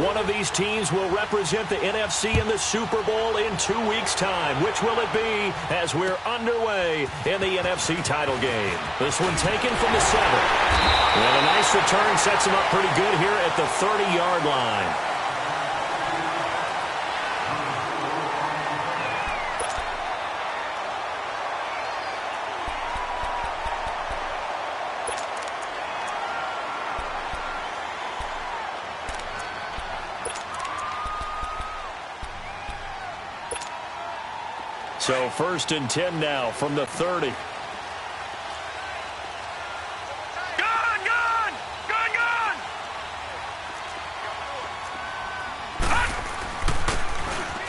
One of these teams will represent the NFC in the Super Bowl in 2 weeks' time. Which will it be as we're underway in the NFC title game? This one taken from the 7. And a nice return sets him up pretty good here at the 30-yard line. So 1st and 10 now from the 30. Gone!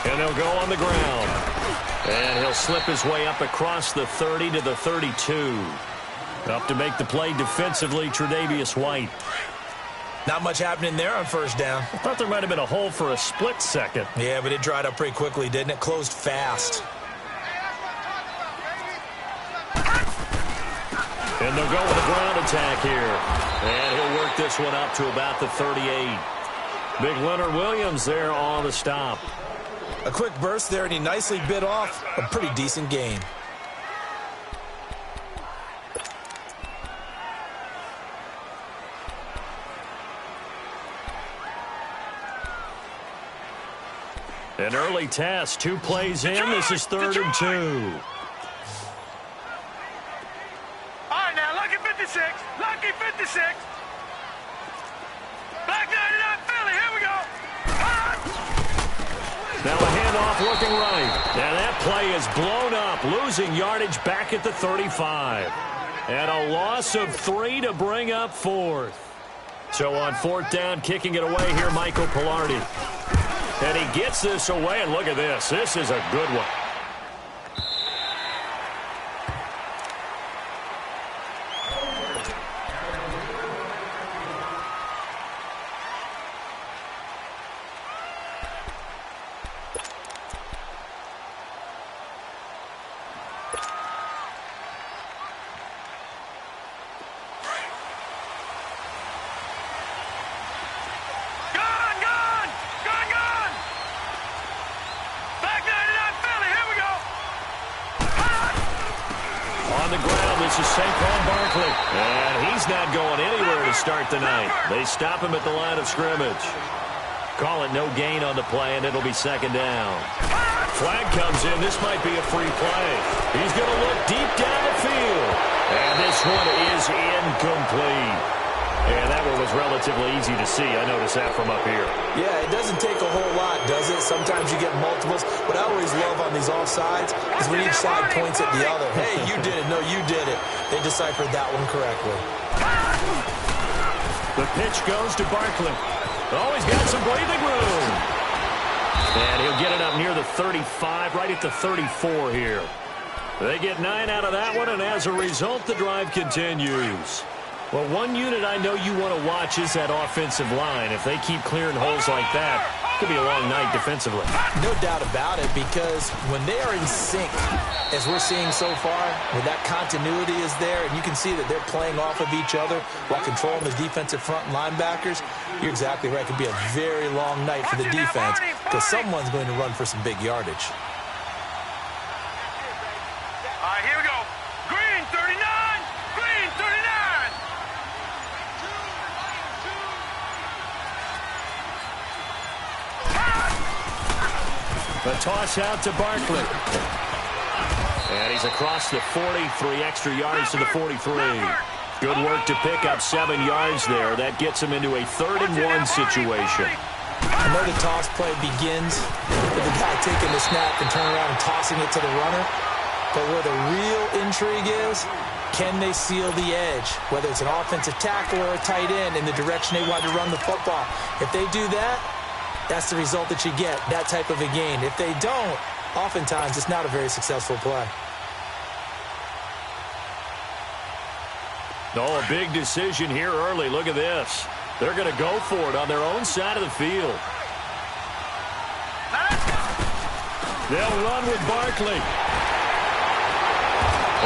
And they'll go on the ground. And he'll slip his way up across the 30 to the 32. Up to make the play defensively, Tre'Davious White. Not much happening there on 1st down. I thought there might have been a hole for a split second. Yeah, but it dried up pretty quickly, didn't it? Closed fast. And they'll go with a ground attack here. And he'll work this one up to about the 38. Big Leonard Williams there on the stop. A quick burst there, and he nicely bit off a pretty decent gain. An early test, 2 plays in. This is 3rd and 2. Lucky 56. Black 99 Philly. Here we go. Now a handoff looking right. And that play is blown up, losing yardage back at the 35. And a loss of 3 to bring up 4th. So on 4th down, kicking it away here, Michael Pilardi. And he gets this away, and look at this. This is a good one. The night. They stop him at the line of scrimmage. Call it no gain on the play, and it'll be 2nd down. Flag comes in. This might be a free play. He's going to look deep down the field. And this one is incomplete. And that one was relatively easy to see. I noticed that from up here. Yeah, it doesn't take a whole lot, does it? Sometimes you get multiples. What I always love on these offsides is when each side points at the other. Hey, you did it. No, you did it. They deciphered that one correctly. The pitch goes to Barkley. Oh, he's got some breathing room. And he'll get it up near the 35, right at the 34 here. They get 9 out of that one, and as a result, the drive continues. Well, one unit I know you want to watch is that offensive line. If they keep clearing holes like that, it could be a long night defensively. No doubt about it, because when they are in sync, as we're seeing so far, when that continuity is there, and you can see that they're playing off of each other while controlling the defensive front linebackers, you're exactly right. It could be a very long night for the defense because someone's going to run for some big yardage. All right, here we go. Green 39. Green 39. The toss out to Barkley. And he's across the 40, 3 extra yards to the 43. Good work to pick up 7 yards there. That gets him into a 3rd and 1 situation. I know the toss play begins with the guy taking the snap and turning around and tossing it to the runner. But where the real intrigue is, can they seal the edge? Whether it's an offensive tackle or a tight end in the direction they want to run the football. If they do that, that's the result that you get, that type of a gain. If they don't, oftentimes it's not a very successful play. Oh, a big decision here early. Look at this. They're going to go for it on their own side of the field. They'll run with Barkley.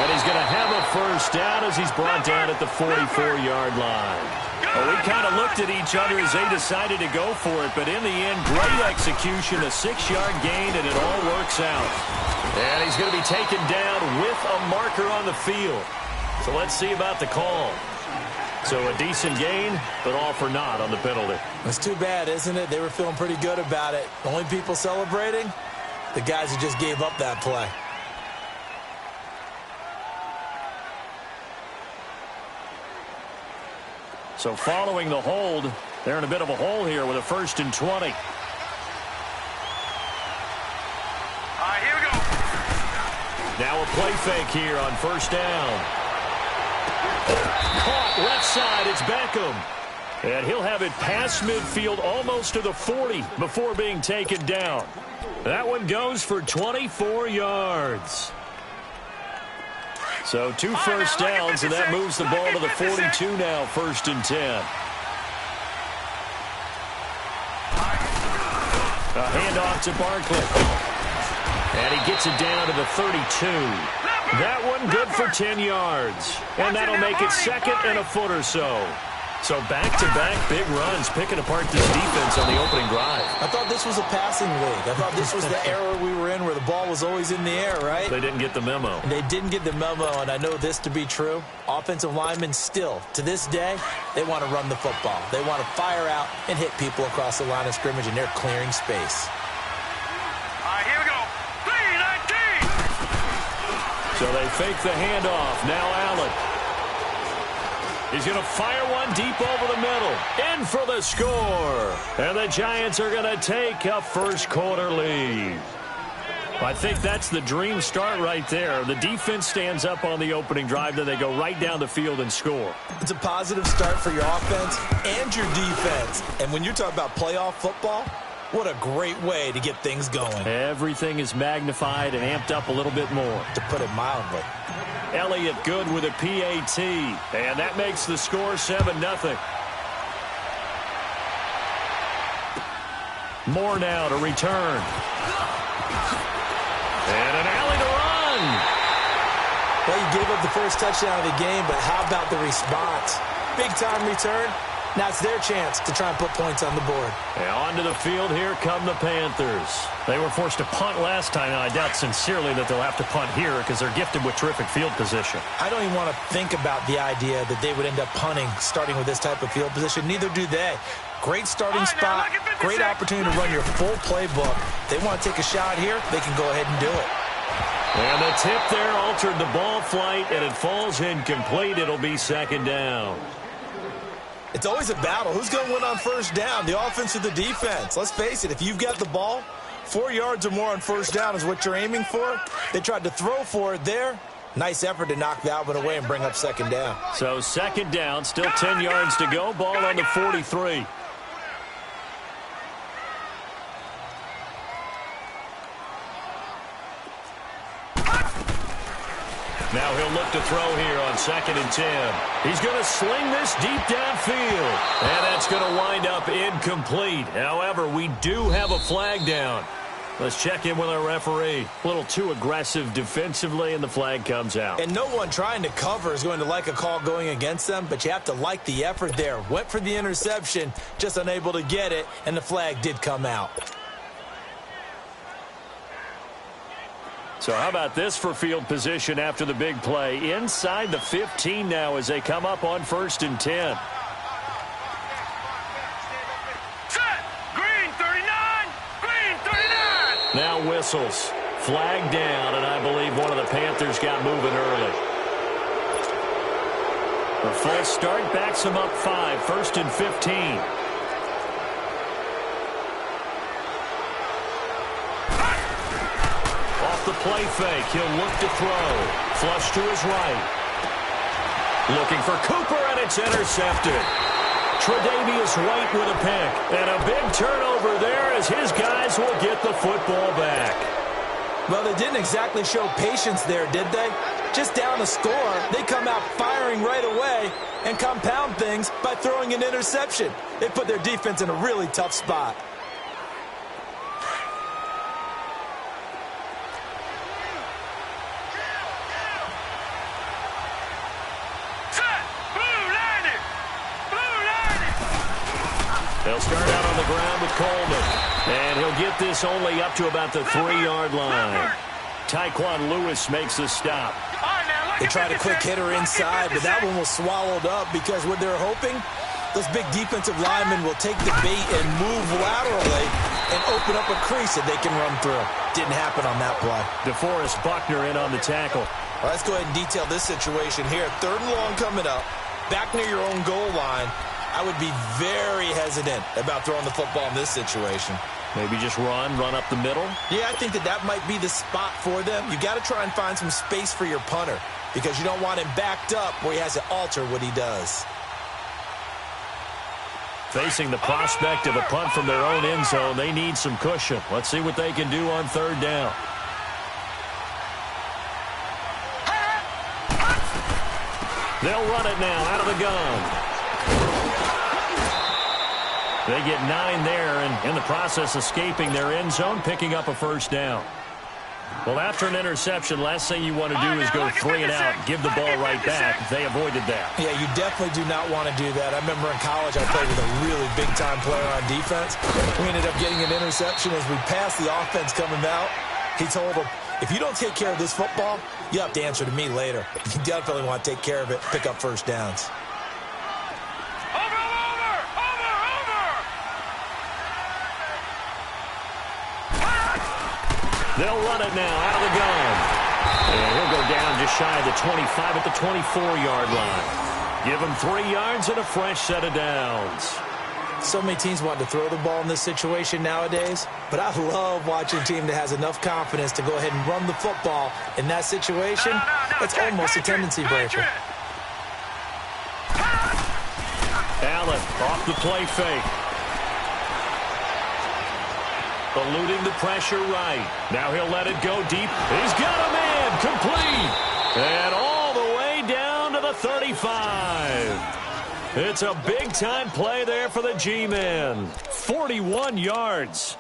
And he's going to have a 1st down as he's brought down at the 44-yard line. Well, we kind of looked at each other as they decided to go for it, but in the end, great execution, a 6-yard gain, and it all works out. And he's going to be taken down with a marker on the field. So let's see about the call. So a decent gain, but all for naught on the penalty. It's too bad, isn't it? They were feeling pretty good about it. The only people celebrating, the guys who just gave up that play. So following the hold, they're in a bit of a hole here with a 1st and 20. All right, here we go. Now a play fake here on 1st down. Caught left side, it's Beckham. And he'll have it past midfield almost to the 40 before being taken down. That one goes for 24 yards. So 2 first downs, and that moves the ball to the 42 now, 1st and 10. A handoff to Barkley. And he gets it down to the 32. That one good for 10 yards. And that'll make it 2nd and a foot or so. So back-to-back big runs, picking apart this defense on the opening drive. I thought this was a passing league. I thought this was the era we were in where the ball was always in the air, right? They didn't get the memo. They didn't get the memo, and I know this to be true. Offensive linemen still, to this day, they want to run the football. They want to fire out and hit people across the line of scrimmage, and they're clearing space. All right, here we go. 3-19. So they fake the handoff. Now Allen. He's going to fire one deep over the middle. In for the score. And the Giants are going to take a first-quarter lead. I think that's the dream start right there. The defense stands up on the opening drive, then they go right down the field and score. It's a positive start for your offense and your defense. And when you're talking about playoff football, what a great way to get things going. Everything is magnified and amped up a little bit more. To put it mildly. Elliott good with a PAT, and that makes the score 7-0. Moore now to return. And an alley to run. Well, you gave up the first touchdown of the game, but how about the response? Big-time return. Now it's their chance to try and put points on the board. And onto the field, here come the Panthers. They were forced to punt last time, and I doubt sincerely that they'll have to punt here because they're gifted with terrific field position. I don't even want to think about the idea that they would end up punting starting with this type of field position. Neither do they. Great starting spot, great opportunity to run your full playbook. They want to take a shot here, they can go ahead and do it. And the tip there altered the ball flight, and it falls incomplete. It'll be 2nd down. It's always a battle. Who's going to win on 1st down, the offense or the defense? Let's face it, if you've got the ball, 4 yards or more on 1st down is what you're aiming for. They tried to throw for it there. Nice effort to knock that one away and bring up 2nd down. So 2nd down, still 10 yards to go. Ball on the 43. Now he'll look to throw here on 2nd and 10. He's going to sling this deep downfield. And that's going to wind up incomplete. However, we do have a flag down. Let's check in with our referee. A little too aggressive defensively, and the flag comes out. And no one trying to cover is going to like a call going against them, but you have to like the effort there. Went for the interception, just unable to get it, and the flag did come out. So how about this for field position after the big play? Inside the 15 now as they come up on 1st and 10. Set. Green 39. Green 39. Now whistles. Flag down, and I believe one of the Panthers got moving early. The false start backs them up 5. 1st and 15. The play fake. He'll look to throw. Flush to his right. Looking for Cooper, and it's intercepted. Tre'Davious White with a pick. And a big turnover there as his guys will get the football back. Well, they didn't exactly show patience there, did they? Just down a score, they come out firing right away and compound things by throwing an interception. They put their defense in a really tough spot. They'll start out on the ground with Coleman. And he'll get this only up to about the 3-yard line. Tyquan Lewis makes the stop. They tried a quick hitter inside, but that one was swallowed up because what they're hoping, those big defensive linemen will take the bait and move laterally and open up a crease that they can run through. Didn't happen on that play. DeForest Buckner in on the tackle. Well, let's go ahead and detail this situation here. 3rd and long coming up, back near your own goal line. I would be very hesitant about throwing the football in this situation. Maybe just run up the middle? Yeah, I think that might be the spot for them. You got to try and find some space for your punter because you don't want him backed up where he has to alter what he does. Facing the prospect of a punt from their own end zone, they need some cushion. Let's see what they can do on 3rd down. They'll run it now out of the gun. They get 9 there, and in the process escaping their end zone, picking up a 1st down. Well, after an interception, last thing you want to do is go 3 and out, give the ball right back. They avoided that. Yeah, you definitely do not want to do that. I remember in college I played with a really big-time player on defense. We ended up getting an interception as we passed the offense coming out. He told him, if you don't take care of this football, you have to answer to me later. You definitely want to take care of it, pick up 1st downs. They'll run it now out of the gun. And he'll go down just shy of the 25 at the 24-yard line. Give him 3 yards and a fresh set of downs. So many teams want to throw the ball in this situation nowadays, but I love watching a team that has enough confidence to go ahead and run the football in that situation. It's almost a tendency breaker. Allen off the play fake. Eluding the pressure right. Now he'll let it go deep. He's got a man complete. And all the way down to the 35. It's a big-time play there for the G-men. 41 yards.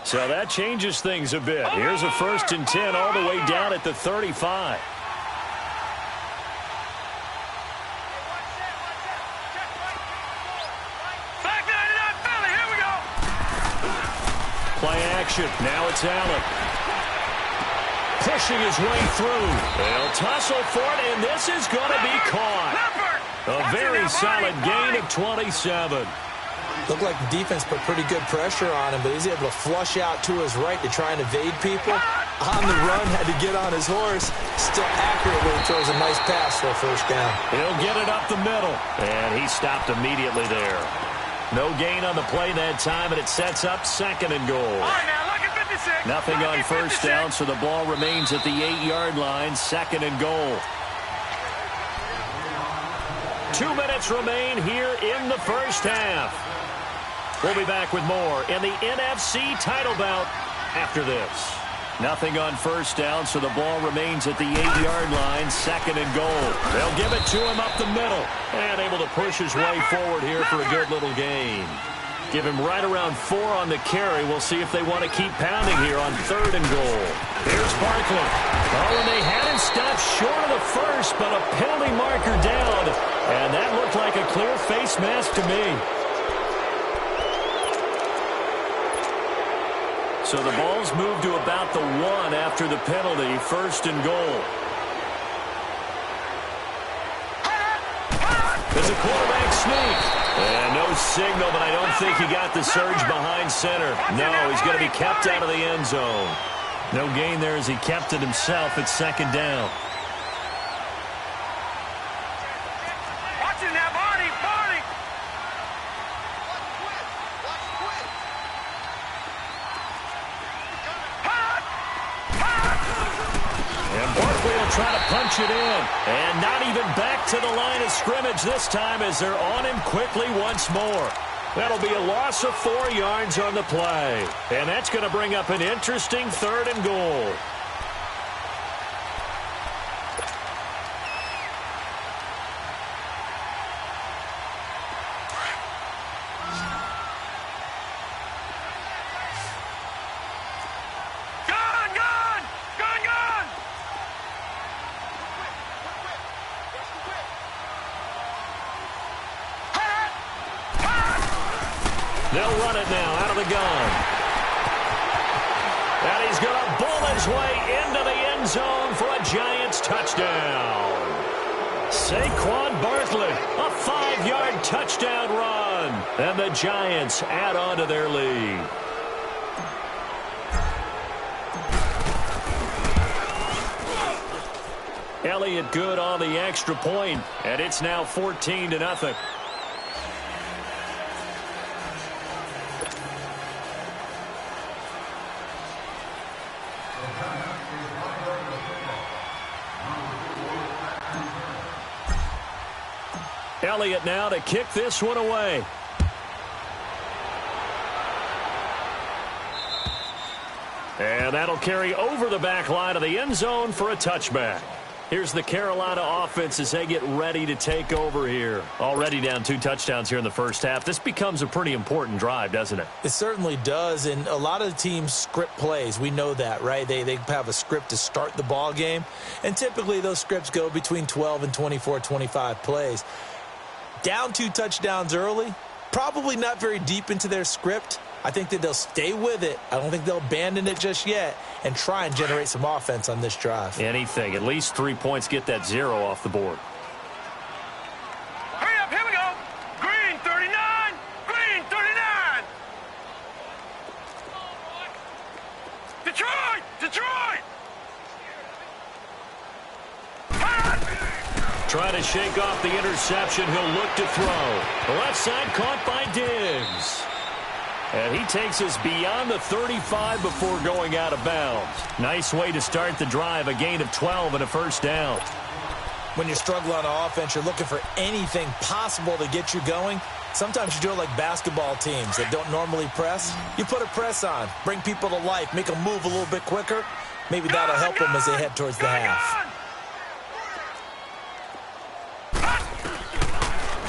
So that changes things a bit. Here's a 1st and 10 all the way down at the 35. Play action. Now it's Allen. Pushing his way through. They'll tussle for it, and this is going to be caught. A very solid gain of 27. Looked like the defense put pretty good pressure on him, but he's able to flush out to his right to try and evade people. On the run, had to get on his horse. Still accurately throws a nice pass for a 1st down. He'll get it up the middle, and he stopped immediately there. No gain on the play that time, and it sets up 2nd and goal. Nothing on 1st down, so the ball remains at the 8-yard line, 2nd and goal. 2 minutes remain here in the 1st half. We'll be back with more in the NFC title bout after this. Nothing on 1st down, so the ball remains at the 8-yard line, 2nd and goal. They'll give it to him up the middle, and able to push his way forward here for a good little gain. Give him right around 4 on the carry. We'll see if they want to keep pounding here on 3rd and goal. Here's Barkley. Oh, and they had him stopped short of the 1st, but a penalty marker down, and that looked like a clear face mask to me. So the ball's moved to about the 1 after the penalty, 1st and goal. There's a quarterback sneak. And no signal, but I don't think he got the surge behind center. No, he's going to be kept out of the end zone. No gain there as he kept it himself at 2nd down. Watching that body. And Barkley will try to punch it in. And not even back to the line of scrimmage this time as they're on him quickly once more. That'll be a loss of 4 yards on the play. And that's going to bring up an interesting 3rd and goal. They'll run it now out of the gun. And he's going to bull his way into the end zone for a Giants touchdown. Saquon Barkley, a 5-yard touchdown run. And the Giants add on to their lead. Elliott good on the extra point, and it's now 14-0. Elliott now to kick this one away. And that'll carry over the back line of the end zone for a touchback. Here's the Carolina offense as they get ready to take over here. Already down 2 touchdowns here in the first half. This becomes a pretty important drive, doesn't it? It certainly does, and a lot of the teams script plays. We know that, right? They have a script to start the ball game, and typically those scripts go between 12 and 24, 25 plays. Down 2 touchdowns early, probably not very deep into their script. I think that they'll stay with it. I don't think they'll abandon it just yet and try and generate some offense on this drive. Anything. At least 3 points, get that 0 off the board. Hurry up, here we go. Green 39, green 39. Detroit, Detroit. Trying to shake off the interception. He'll look to throw. The left side caught by Diggs. And he takes us beyond the 35 before going out of bounds. Nice way to start the drive. A gain of 12 and a first down. When you're struggling on offense, you're looking for anything possible to get you going. Sometimes you do it like basketball teams that don't normally press. You put a press on, bring people to life, make them move a little bit quicker. Maybe that'll help them as they head towards the half.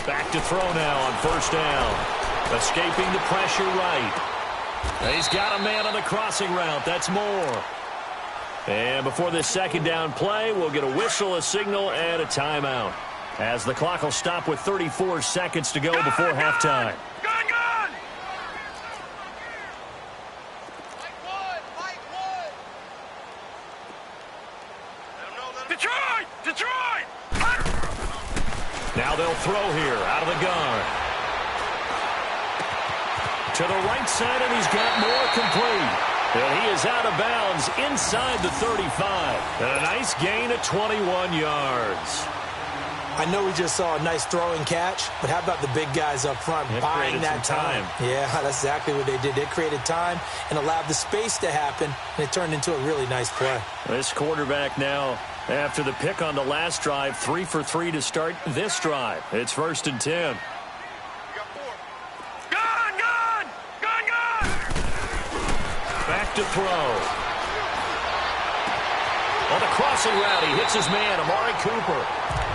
Back to throw now on first down. Escaping the pressure right. He's got a man on the crossing route. That's Moore. And before this second down play, we'll get a whistle, a signal, and a timeout. As the clock will stop with 34 seconds to go before halftime. Gun! Detroit! Detroit! Now they'll throw here out of the gun. To the right side, and he's got Moore complete. And he is out of bounds inside the 35. And a nice gain of 21 yards. I know we just saw a nice throwing catch, but how about the big guys up front buying that time? Yeah, that's exactly what they did. They created time and allowed the space to happen, and it turned into a really nice play. This quarterback now, after the pick on the last drive, 3 for 3 to start this drive. It's 1st and 10. Back to throw. On the crossing route, he hits his man, Amari Cooper.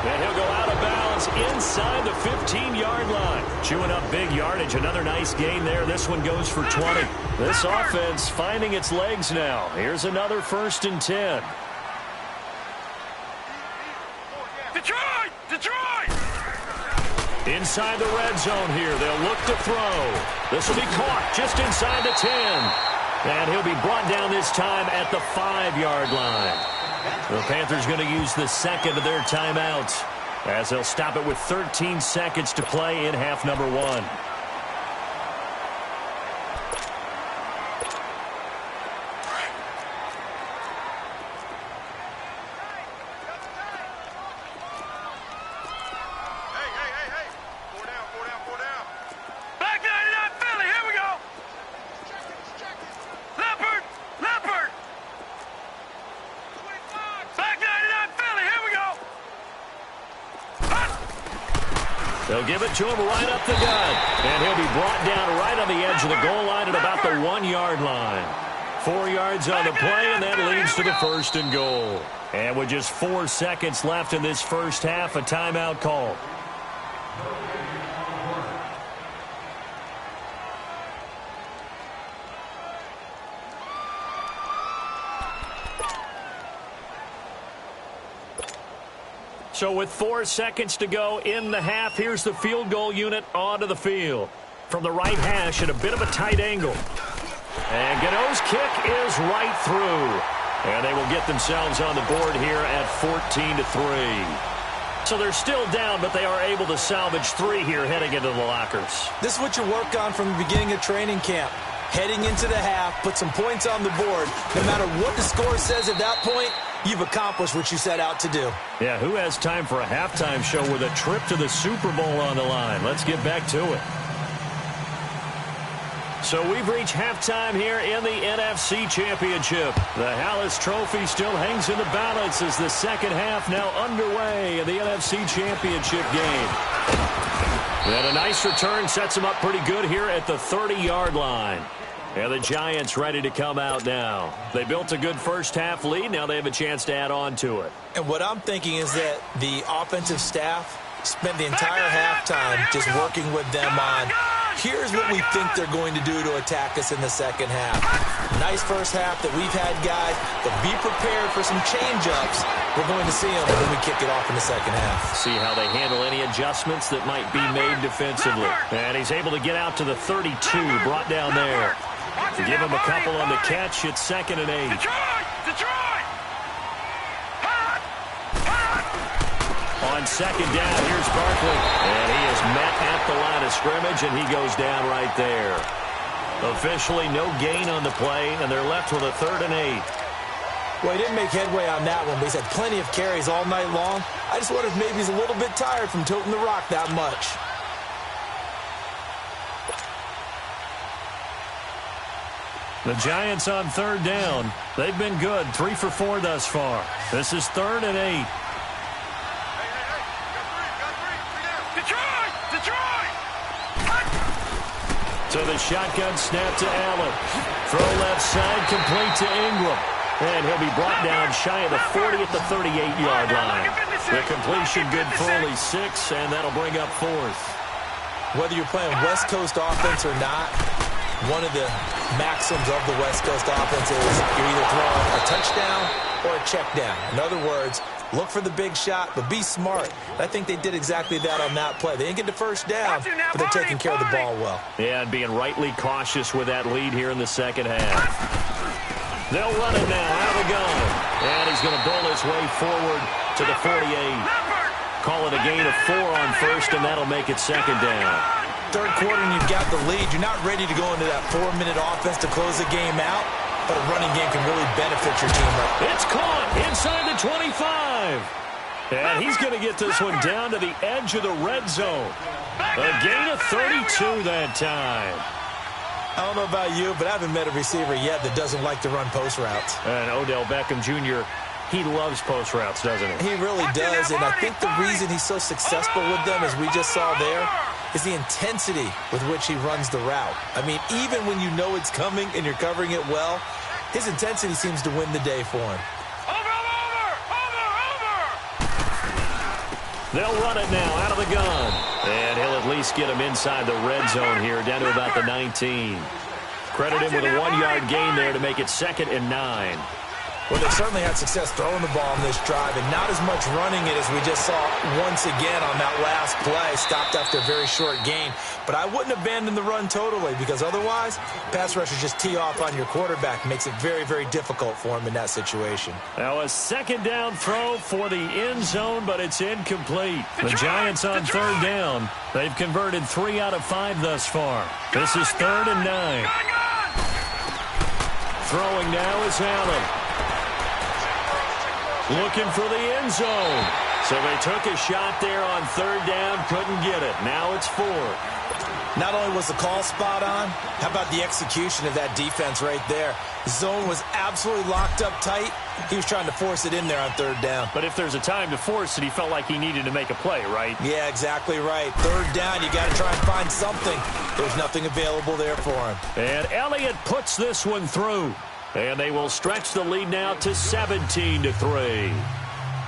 And he'll go out of bounds inside the 15-yard line. Chewing up big yardage. Another nice gain there. This one goes for 20. This offense finding its legs now. Here's another 1st and 10. Detroit! Detroit! Inside the red zone here. They'll look to throw. This will be caught just inside the 10. And he'll be brought down this time at the 5-yard line. The Panthers going to use the second of their timeouts as they'll stop it with 13 seconds to play in half number 1. They'll give it to him right up the gut. And he'll be brought down right on the edge of the goal line at about the 1-yard line. 4 yards on the play, and that leads to the 1st and goal. And with just 4 seconds left in this first half, a timeout call. So with 4 seconds to go in the half, here's the field goal unit onto the field. from the right hash at a bit of a tight angle. And Gano's kick is right through. And they will get themselves on the board here at 14-3. So they're still down, but they are able to salvage 3 here heading into the lockers. This is what you work on from the beginning of training camp. Heading into the half, put some points on the board. No matter what the score says at that point, you've accomplished what you set out to do. Yeah, who has time for a halftime show with a trip to the Super Bowl on the line? Let's get back to it. So we've reached halftime here in the NFC Championship. The Hallis Trophy still hangs in the balance as the second half now underway in the NFC Championship game. And a nice return sets them up pretty good here at the 30-yard line. And the Giants ready to come out now. They built a good first-half lead. Now they have a chance to add on to it. And what I'm thinking is that the offensive staff spent the entire halftime just working with them on, here's what we think they're going to do to attack us in the second half. Nice first half that we've had, guys, but be prepared for some change-ups. We're going to see them when we kick it off in the second half. See how they handle any adjustments that might be made defensively. And he's able to get out to the 32, brought down there. To give him a couple on the catch, it's 2nd and 8. Detroit! On second down, here's Barkley. And he is met at the line of scrimmage, and he goes down right there. Officially no gain on the play, and they're left with a 3rd and 8. Well, he didn't make headway on that one, but he's had plenty of carries all night long. I just wonder if maybe he's a little bit tired from toting the rock that much. The Giants on 3rd down. They've been good, 3 for 4 thus far. This is 3rd and 8. Detroit! So the shotgun snap to Allen. Throw left side, complete to Ingram. And he'll be brought down shy of the 40 at the 38-yard line. The completion good for only 6, and that'll bring up 4th. Whether you're playing West Coast offense or not, one of the maxims of the West Coast offense is you're either throwing a touchdown or a check down. In other words, look for the big shot, but be smart. I think they did exactly that on that play. They didn't get the first down, but they're taking care of the ball well. Yeah, and being rightly cautious with that lead here in the second half. They'll run it now out of the gun. And he's going to bull his way forward to the 48. Call it a gain of 4 on first, and that'll make it 2nd down. Third quarter and you've got the lead. You're not ready to go into that 4-minute offense to close the game out, but a running game can really benefit your team. It's caught inside the 25. And he's going to get this one down to the edge of the red zone. A gain of 32 that time. I don't know about you, but I haven't met a receiver yet that doesn't like to run post routes. And Odell Beckham Jr., he loves post routes, doesn't he? He really does, and I think the reason he's so successful with them, as we just saw there, is the intensity with which he runs the route. I mean, even when you know it's coming and you're covering it well, his intensity seems to win the day for him. Over! They'll run it now out of the gun. And he'll at least get him inside the red zone here, down to about the 19. Credit him with a 1-yard gain there to make it 2nd and 9. Well, they certainly had success throwing the ball on this drive, and not as much running it as we just saw once again on that last play. Stopped after a very short gain. But I wouldn't abandon the run totally, because otherwise, pass rushers just tee off on your quarterback. Makes it very, very difficult for him in that situation. Now a 2nd down throw for the end zone, but it's incomplete. The Giants on 3rd down. They've converted 3 out of 5 thus far. This is 3rd and 9. Throwing now is Allen. Looking for the end zone. So they took a shot there on 3rd down, couldn't get it. Now it's 4th. Not only was the call spot on, how about the execution of that defense right there? The zone was absolutely locked up tight. He was trying to force it in there on 3rd down. But if there's a time to force it, he felt like he needed to make a play, right? Yeah, exactly right. 3rd down, you got to try and find something. There's nothing available there for him. And Elliott puts this one through. And they will stretch the lead now to 17-3.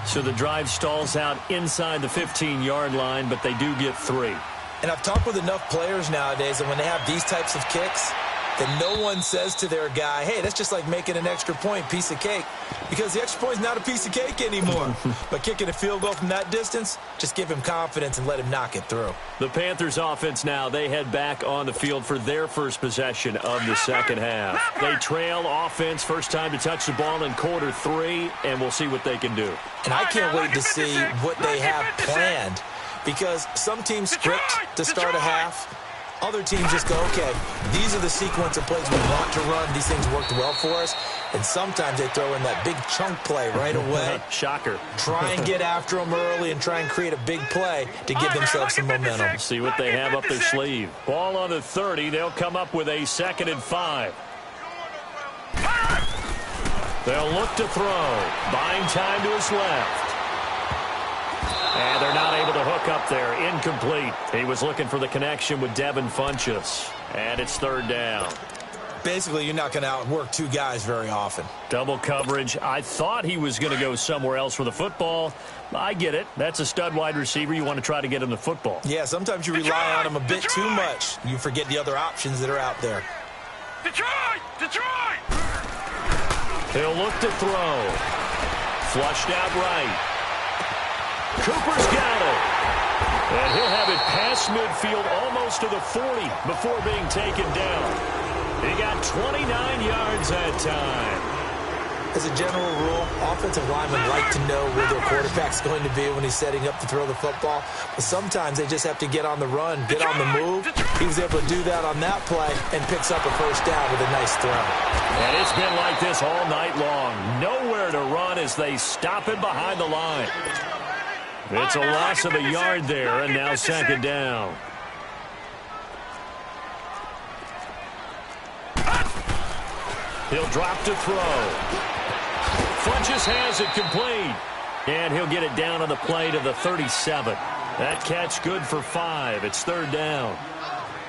So the drive stalls out inside the 15-yard line, but they do get 3. And I've talked with enough players nowadays, and when they have these types of kicks, then no one says to their guy, hey, that's just like making an extra point, piece of cake, because the extra point is not a piece of cake anymore. But kicking a field goal from that distance, just give him confidence and let him knock it through. The Panthers offense now, they head back on the field for their first possession of the second half. They trail offense, first time to touch the ball in quarter 3, and we'll see what they can do. And I can't wait to see what they have planned, because some teams script to start a half. Other teams just go, okay, these are the sequence of plays we want to run. These things worked well for us. And sometimes they throw in that big chunk play right away. Shocker. Try and get after them early and try and create a big play to give themselves some momentum. See what they have up their sleeve. Ball on the 30. They'll come up with a 2nd and 5. They'll look to throw. Buying time to his left. And they're not able to hook up there. Incomplete. He was looking for the connection with Devin Funchess. And it's 3rd down. Basically, you're not going to outwork two guys very often. Double coverage. I thought he was going to go somewhere else for the football. I get it. That's a stud wide receiver. You want to try to get him the football. Yeah, sometimes you rely on him a bit too much. You forget the other options that are out there. Detroit! He'll look to throw. Flushed out right. Cooper's got it. And he'll have it past midfield almost to the 40 before being taken down. He got 29 yards that time. As a general rule, offensive linemen like to know where their quarterback's going to be when he's setting up to throw the football. But sometimes they just have to get on the run, get on the move. He was able to do that on that play and picks up a first down with a nice throw. And it's been like this all night long. Nowhere to run as they stop it behind the line. It's a loss of a yard there, and now 2nd down. He'll drop to throw. Funchess has it complete. And he'll get it down on the play to the 37. That catch good for 5. It's 3rd down.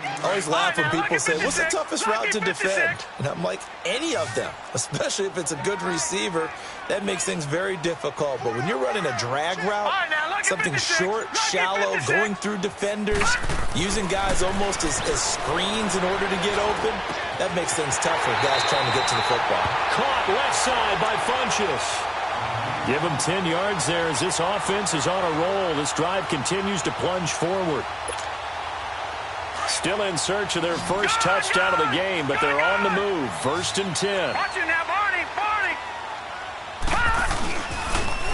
I always laugh when people say, what's the toughest route to defend? And I'm like, any of them, especially if it's a good receiver. That makes things very difficult. But when you're running a drag route, something short, shallow, going through defenders, using guys almost as screens in order to get open, that makes things tough for guys trying to get to the football. Caught left side by Funchess. Give him 10 yards there as this offense is on a roll. This drive continues to plunge forward. Still in search of their first touchdown of the game, but they're on the move. 1st and 10. Watch it now, Barney!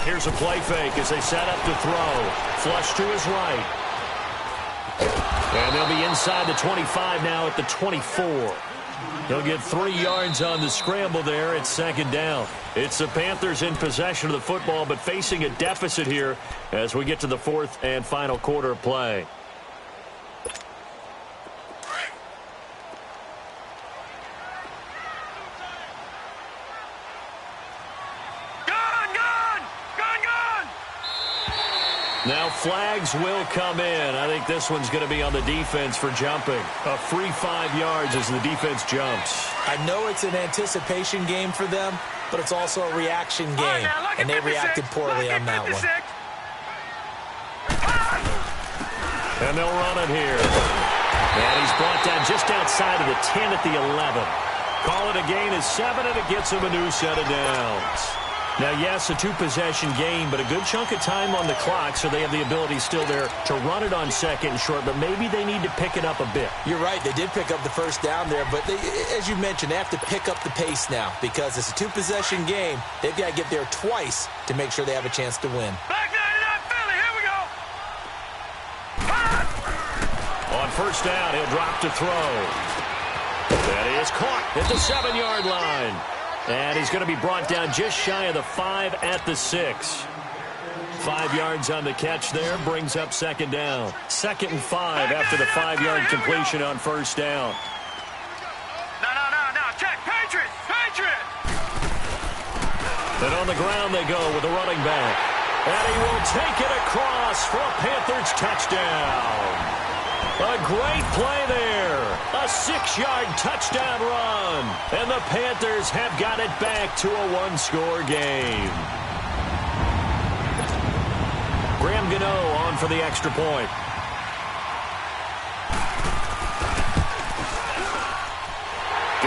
Here's a play fake as they set up to throw. Flush to his right. And they'll be inside the 25 now at the 24. He'll get 3 yards on the scramble there. It's 2nd down. It's the Panthers in possession of the football, but facing a deficit here as we get to the 4th and final quarter of play. Now flags will come in. I think this one's going to be on the defense for jumping. A free 5 yards as the defense jumps. I know it's an anticipation game for them, but it's also a reaction game, and they reacted poorly on that one. And they'll run it here. And he's brought down just outside of the 10 at the 11. Call it a gain of 7, and it gets him a new set of downs. Now, yes, a 2-possession game, but a good chunk of time on the clock, so they have the ability still there to run it on 2nd and short, but maybe they need to pick it up a bit. You're right. They did pick up the first down there, but as you mentioned, they have to pick up the pace now because it's a 2-possession game. They've got to get there twice to make sure they have a chance to win. Back 99 Philly, here we go. On 1st down, he'll drop to throw. That is caught at the 7-yard line. And he's going to be brought down just shy of the 5 at the 6. 5 yards on the catch there brings up 2nd down. 2nd and 5 after the 5-yard completion on 1st down. No. Check. Patriot. And on the ground they go with the running back. And he will take it across for a Panthers touchdown. A great play there. A 6-yard touchdown run. And the Panthers have got it back to a 1-score game. Graham Gano on for the extra point.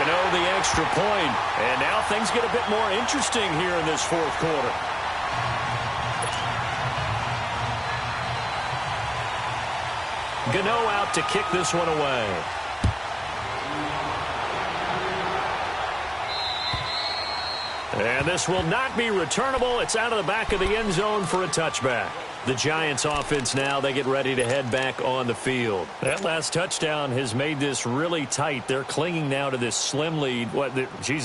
Gano the extra point. And now things get a bit more interesting here in this fourth quarter. Gano out to kick this one away. And this will not be returnable. It's out of the back of the end zone for a touchback. The Giants offense now, they get ready to head back on the field. That last touchdown has made this really tight. They're clinging now to this slim lead.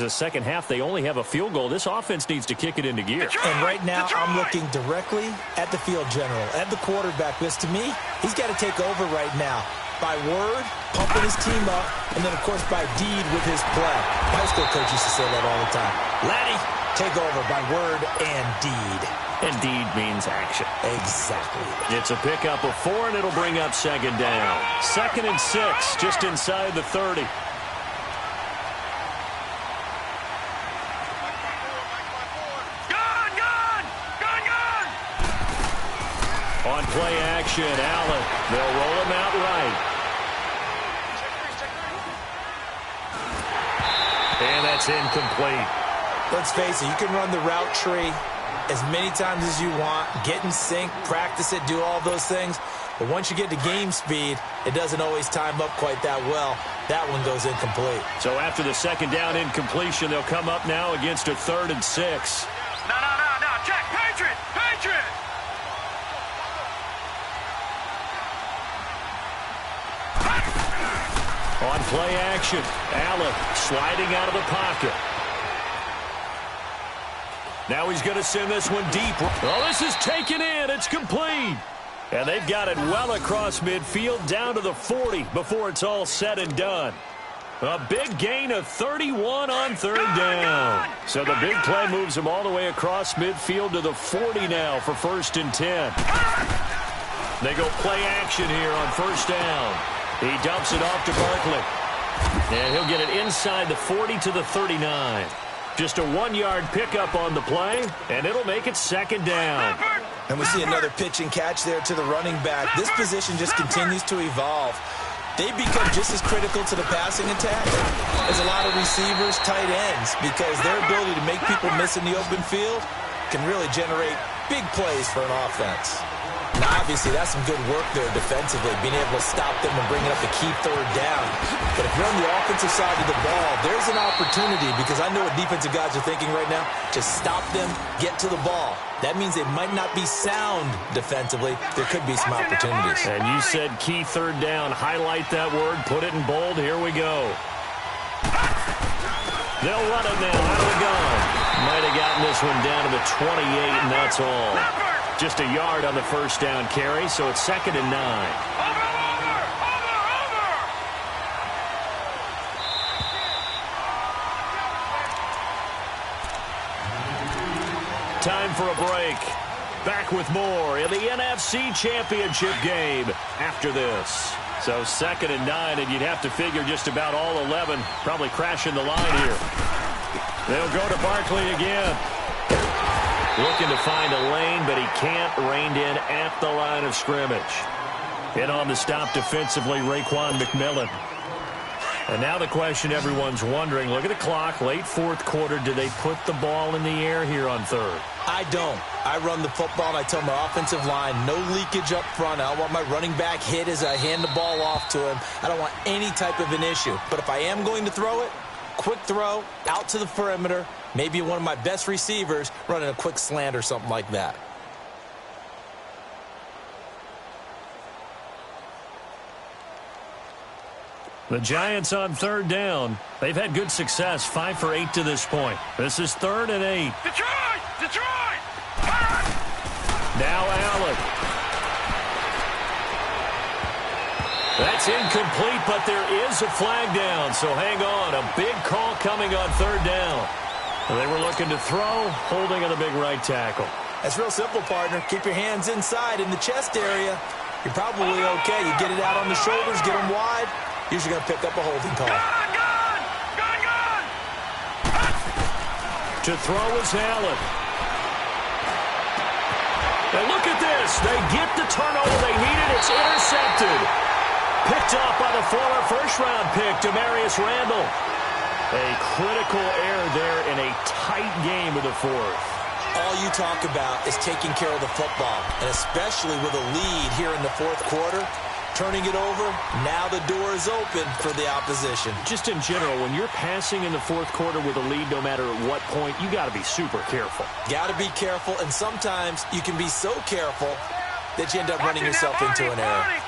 Second half, they only have a field goal. This offense needs to kick it into gear. And right now, I'm looking directly at the field general, at the quarterback. Because to me, he's got to take over right now. By word, pumping his team up, and then, of course, by deed with his play. My high school coach used to say that all the time. Laddie, take over by word and deed. And deed means action. Exactly. It's a pickup of 4, and it'll bring up second down. 2nd and 6, just inside the 30. On play action, Allen. They'll roll him out right. And that's incomplete. Let's face it, you can run the route tree as many times as you want, get in sync, practice it, do all those things. But once you get to game speed, it doesn't always time up quite that well. That one goes incomplete. So after the second down incompletion, they'll come up now against a 3rd and 6. No. Check. Patriot. On play action, Allen sliding out of the pocket. Now he's going to send this one deep. Oh, this is taken in. It's complete. And they've got it well across midfield down to the 40 before it's all said and done. A big gain of 31 on 3rd down. So the big play moves them all the way across midfield to the 40 now for 1st and 10. They go play action here on 1st down. He dumps it off to Barkley. And he'll get it inside the 40 to the 39. Just a 1-yard pickup on the play, and it'll make it 2nd down. And we see another pitch and catch there to the running back. This position just continues to evolve. They become just as critical to the passing attack as a lot of receivers, tight ends, because their ability to make people miss in the open field can really generate big plays for an offense. Now, obviously, that's some good work there defensively, being able to stop them and bringing up the key 3rd down. But if you're on the offensive side of the ball, there's an opportunity, because I know what defensive guys are thinking right now, to stop them, get to the ball. That means they might not be sound defensively. There could be some opportunities. And you said key 3rd down. Highlight that word. Put it in bold. Here we go. They'll run it now out of the gun. Might have gotten this one down to the 28, and that's all. Just a yard on the 1st down carry, so it's 2nd and 9. Time for a break. Back with more in the NFC Championship game after this. So 2nd and 9, and you'd have to figure just about all 11 probably crashing the line here. They'll go to Barkley again. Looking to find a lane, but he can't. Reined in at the line of scrimmage. In on the stop defensively, Raekwon McMillan. And now the question everyone's wondering, look at the clock, late 4th quarter, do they put the ball in the air here on 3rd? I don't. I run the football, and I tell my offensive line, no leakage up front. I don't want my running back hit as I hand the ball off to him. I don't want any type of an issue. But if I am going to throw it, quick throw, out to the perimeter, maybe one of my best receivers running a quick slant or something like that. The Giants on 3rd down. They've had good success, 5 for 8 to this point. This is 3rd and 8. Detroit! Now Allen. That's incomplete, but there is a flag down, so hang on. A big call coming on 3rd down. They were looking to throw, holding on the big right tackle. That's real simple, partner. Keep your hands inside in the chest area. You're probably okay. You get it out on the shoulders, get them wide. Usually going to pick up a holding call. Gun! To throw is Allen. And look at this. They get the turnover they needed. It's intercepted. Picked off by the former first-round pick, Demarius Randall. A critical error there in a tight game of the fourth. All you talk about is taking care of the football, and especially with a lead here in the fourth quarter, turning it over, now the door is open for the opposition. Just in general, when you're passing in the fourth quarter with a lead, no matter at what point, you got to be super careful. Got to be careful, and sometimes you can be so careful that you end up running yourself into an error.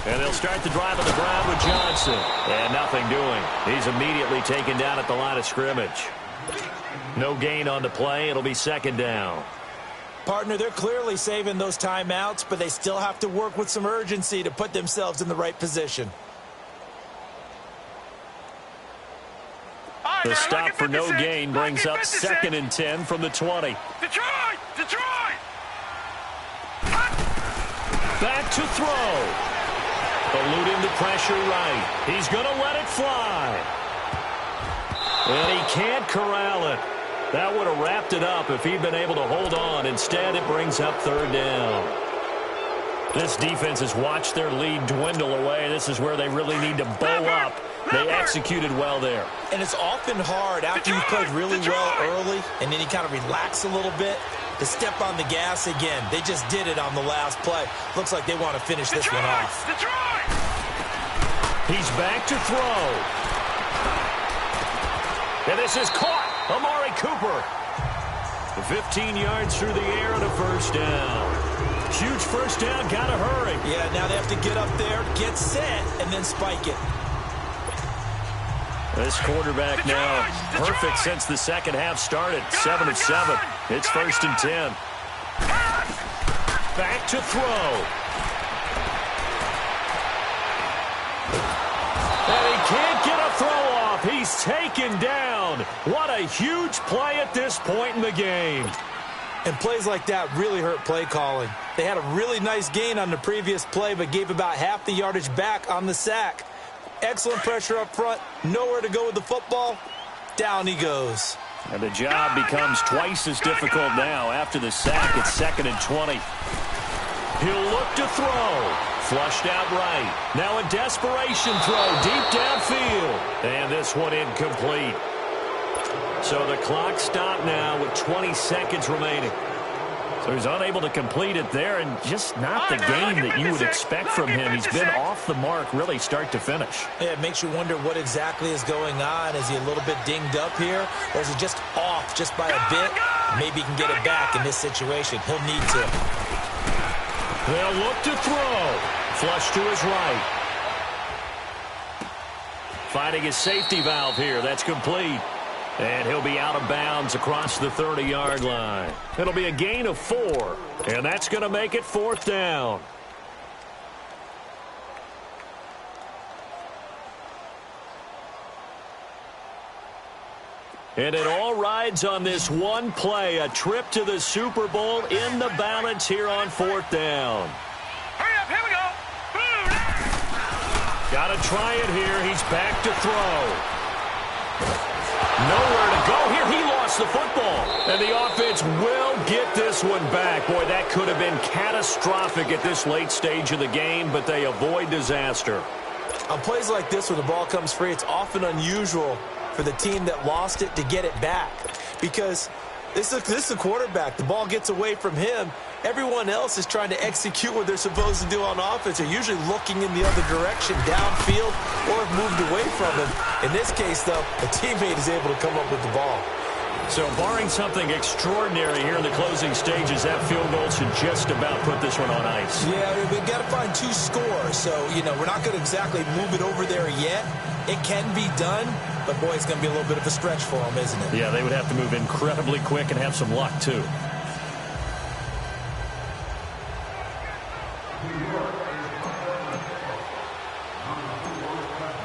And they'll start the drive on the ground with Johnson. And nothing doing. He's immediately taken down at the line of scrimmage. No gain on the play. It'll be second down. Partner, they're clearly saving those timeouts, but they still have to work with some urgency to put themselves in the right position. The stop for no gain brings up 2nd and 10 from the 20. Detroit! Back to throw. Eluding the pressure right. He's going to let it fly. And he can't corral it. That would have wrapped it up if he'd been able to hold on. Instead, it brings up 3rd down. This defense has watched their lead dwindle away. This is where they really need to bow up. They executed well there. And it's often hard after you've played really well early and then you kind of relax a little bit to step on the gas again. They just did it on the last play. Looks like they want to finish this one off. He's back to throw. And this is caught. Amari Cooper. 15 yards through the air and a 1st down. Huge 1st down. Got to hurry. Yeah, now they have to get up there, get set, and then spike it. This quarterback now perfect since the second half started. 7 of 7. It's 1st and 10. Back to throw. And he can't get a throw off. He's taken down. What a huge play at this point in the game. And plays like that really hurt play calling. They had a really nice gain on the previous play, but gave about half the yardage back on the sack. Excellent pressure up front. Nowhere to go with the football. Down he goes. And the job becomes twice as difficult now. After the sack, it's 2nd and 20. He'll look to throw. Flushed out right. Now a desperation throw deep downfield. And this one incomplete. So the clock stopped now with 20 seconds remaining. So he's unable to complete it there, and just not the game that you would expect from him. He's been off the mark really start to finish. Yeah, it makes you wonder what exactly is going on. Is he a little bit dinged up here, or is he just off just by a bit? Maybe he can get it back in this situation. He'll need to. They'll look to throw. Flush to his right. Finding his safety valve here. That's complete. And he'll be out of bounds across the 30-yard line. It'll be a gain of 4, and that's going to make it 4th down. And it all rides on this one play, a trip to the Super Bowl in the balance here on 4th down. Hurry up, here we go. Got to try it here. He's back to throw. Nowhere to go here. He lost the football. And the offense will get this one back. Boy, that could have been catastrophic at this late stage of the game, but they avoid disaster. On plays like this, when the ball comes free, it's often unusual for the team that lost it to get it back. Because this is a quarterback. The ball gets away from him. Everyone else is trying to execute what they're supposed to do on offense. They're usually looking in the other direction, downfield, or have moved away from him. In this case, though, a teammate is able to come up with the ball. So barring something extraordinary here in the closing stages, that field goal should just about put this one on ice. Yeah, we've got to find 2 scores. So, we're not going to exactly move it over there yet. It can be done, but, boy, it's going to be a little bit of a stretch for them, isn't it? Yeah, they would have to move incredibly quick and have some luck, too.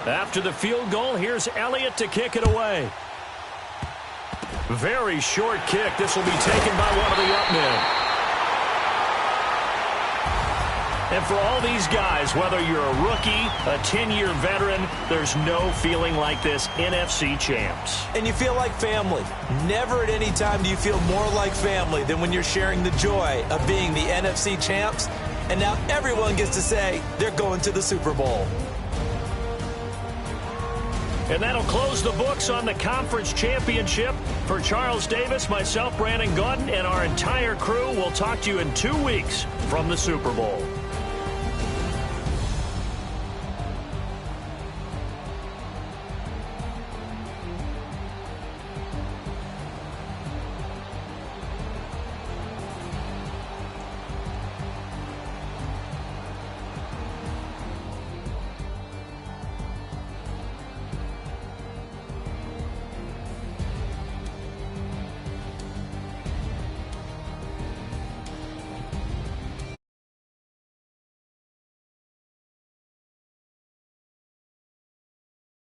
After the field goal, here's Elliott to kick it away. Very short kick. This will be taken by one of the up men. And for all these guys, whether you're a rookie, a 10-year veteran, there's no feeling like this NFC champs. And you feel like family. Never at any time do you feel more like family than when you're sharing the joy of being the NFC champs. And now everyone gets to say they're going to the Super Bowl. And that'll close the books on the conference championship. For Charles Davis, myself, Brandon Gaudin, and our entire crew, we'll talk to you in 2 weeks from the Super Bowl.